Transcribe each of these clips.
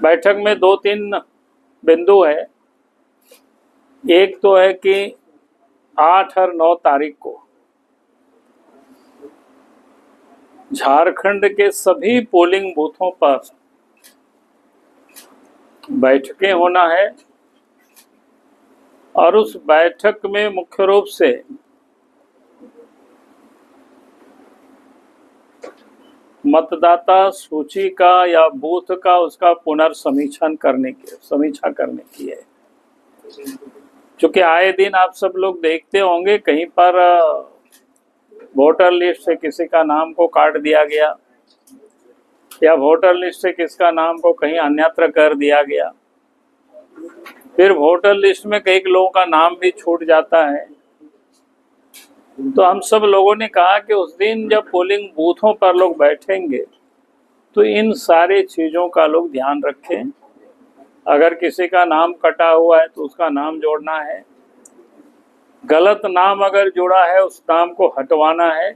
बैठक में 2-3 बिंदु है। एक तो है कि 8 और 9 तारीख को झारखंड के सभी पोलिंग बूथों पर बैठकें होना है और उस बैठक में मुख्य रूप से मतदाता सूची का या बूथ का उसका पुनर्समीक्षा करने की है। क्योंकि आए दिन आप सब लोग देखते होंगे कहीं पर वोटर लिस्ट से किसी का नाम को काट दिया गया या वोटर लिस्ट से किसका नाम को कहीं अन्यत्र कर दिया गया, फिर वोटर लिस्ट में कई लोगों का नाम भी छूट जाता है। तो हम सब लोगों ने कहा कि उस दिन जब पोलिंग बूथों पर लोग बैठेंगे तो इन सारे चीज़ों का लोग ध्यान रखें। अगर किसी का नाम कटा हुआ है तो उसका नाम जोड़ना है, गलत नाम अगर जुड़ा है उस नाम को हटवाना है।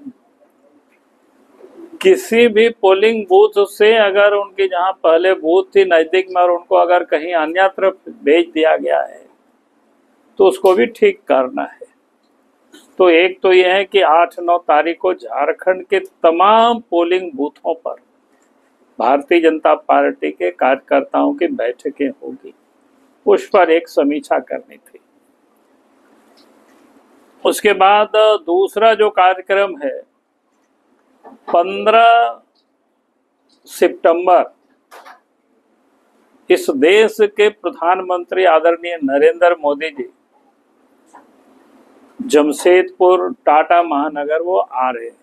किसी भी पोलिंग बूथ से अगर उनके जहां पहले बूथ थी नज़दीक में और उनको अगर कहीं अन्यत्र भेज दिया गया है तो उसको भी ठीक करना है। तो एक तो यह है कि 8-9 तारीख को झारखंड के तमाम पोलिंग बूथों पर भारतीय जनता पार्टी के कार्यकर्ताओं की बैठकें होगी, उस पर एक समीक्षा करनी थी। उसके बाद दूसरा जो कार्यक्रम है 15 सितंबर इस देश के प्रधानमंत्री आदरणीय नरेंद्र मोदी जी जमशेदपुर टाटा महानगर वो आ रहे हैं।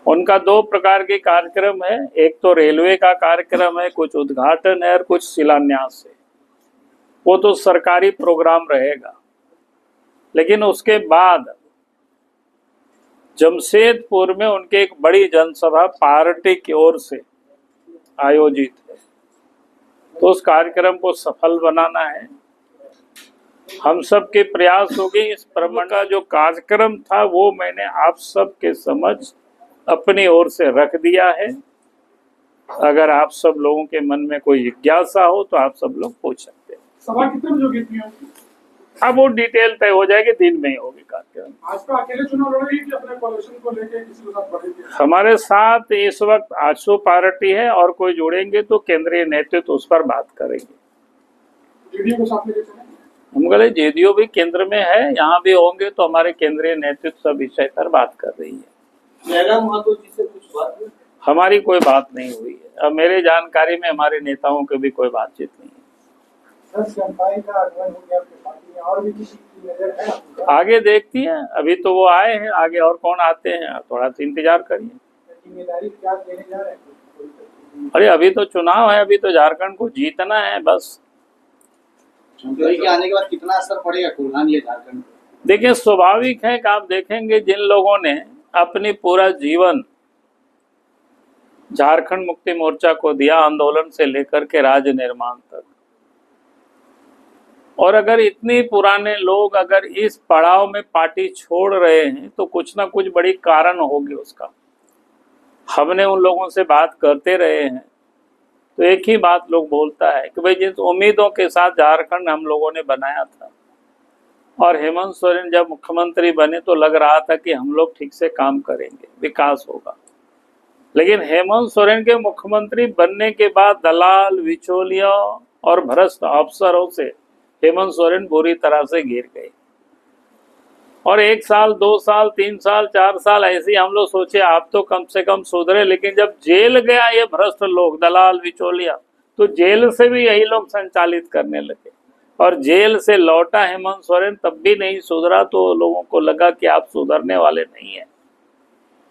उनका 2 प्रकार के कार्यक्रम है, एक तो रेलवे का कार्यक्रम है, कुछ उद्घाटन है और कुछ शिलान्यास है। वो तो सरकारी प्रोग्राम रहेगा, लेकिन उसके बाद जमशेदपुर में उनके एक बड़ी जनसभा पार्टी की ओर से आयोजित है। तो उस कार्यक्रम को सफल बनाना है। हम सब के प्रयास होंगे। इस भ्रमण का जो कार्यक्रम था वो मैंने आप सब के समझ अपनी ओर से रख दिया है। अगर आप सब लोगों के मन में कोई जिज्ञासा हो तो आप सब लोग पूछ सकते हैं। सभा कितने बजे होगी? अब वो डिटेल तय हो जाएगी, दिन में ही होगी कार्यक्रम। आज का अकेले चुनाव लड़ेगी कि अपने कोalition को लेके किसी के साथ बढ़ेगी? हमारे साथ इस वक्त आजसू पार्टी है और कोई जुड़ेंगे तो केंद्रीय नेतृत्व उस पर बात करेंगे। जेडीयू को साथ लेके चलेंगे? हम बोले जेडीयू भी केंद्र में है, यहाँ भी होंगे तो हमारे केंद्रीय नेतृत्व सब विषय पर बात कर रही है। हमारी कोई बात नहीं हुई है। अब मेरे जानकारी में हमारे नेताओं की भी कोई बातचीत नहीं है। आगे देखती हैं, अभी तो वो आए हैं, आगे और कौन आते हैं थोड़ा सा इंतजार करिए। अरे अभी तो चुनाव है, अभी तो झारखंड को जीतना है बस। के आने के बाद कितना असर पड़ेगा कुल्हान ये झारखंड? देखिए स्वाभाविक है कि आप देखेंगे जिन लोगों ने अपनी पूरा जीवन झारखंड मुक्ति मोर्चा को दिया, आंदोलन से लेकर के राज्य निर्माण तक, और अगर इतने पुराने लोग अगर इस पड़ाव में पार्टी छोड़ रहे हैं तो कुछ ना कुछ बड़ी कारण होगी उसका। हमने उन लोगों से बात करते रहे हैं तो एक ही बात लोग बोलता है कि भाई जिस उम्मीदों के साथ झारखंड हम लोगों ने बनाया था और हेमंत सोरेन जब मुख्यमंत्री बने तो लग रहा था कि हम लोग ठीक से काम करेंगे, विकास होगा, लेकिन हेमंत सोरेन के मुख्यमंत्री बनने के बाद दलाल, बिचौलियों और भ्रष्ट अफसरों से हेमंत सोरेन बुरी तरह से घिर गए। और 1 साल, 2 साल, 3 साल, 4 साल ऐसे ही हम लोग सोचे आप तो कम से कम सुधरे, लेकिन जब जेल गया ये भ्रष्ट लोग, दलाल, बिचौलिया, तो जेल से भी यही लोग संचालित करने लगे। और जेल से लौटा हेमंत सोरेन तब भी नहीं सुधरा, तो लोगों को लगा कि आप सुधरने वाले नहीं हैं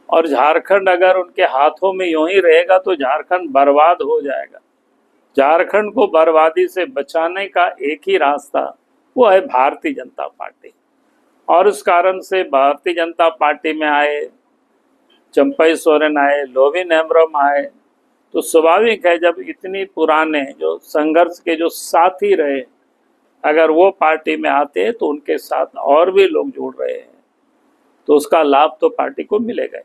और झारखंड अगर उनके हाथों में यूं ही रहेगा तो झारखंड बर्बाद हो जाएगा। झारखंड को बर्बादी से बचाने का एक ही रास्ता वो है भारतीय जनता पार्टी, और उस कारण से भारतीय जनता पार्टी में आए, चंपई सोरेन आए, लोविन हेम्ब्रम आए, तो स्वाभाविक है जब इतनी पुराने जो संघर्ष के जो साथी रहे अगर वो पार्टी में आते हैं तो उनके साथ और भी लोग जुड़ रहे हैं तो उसका लाभ तो पार्टी को मिलेगा।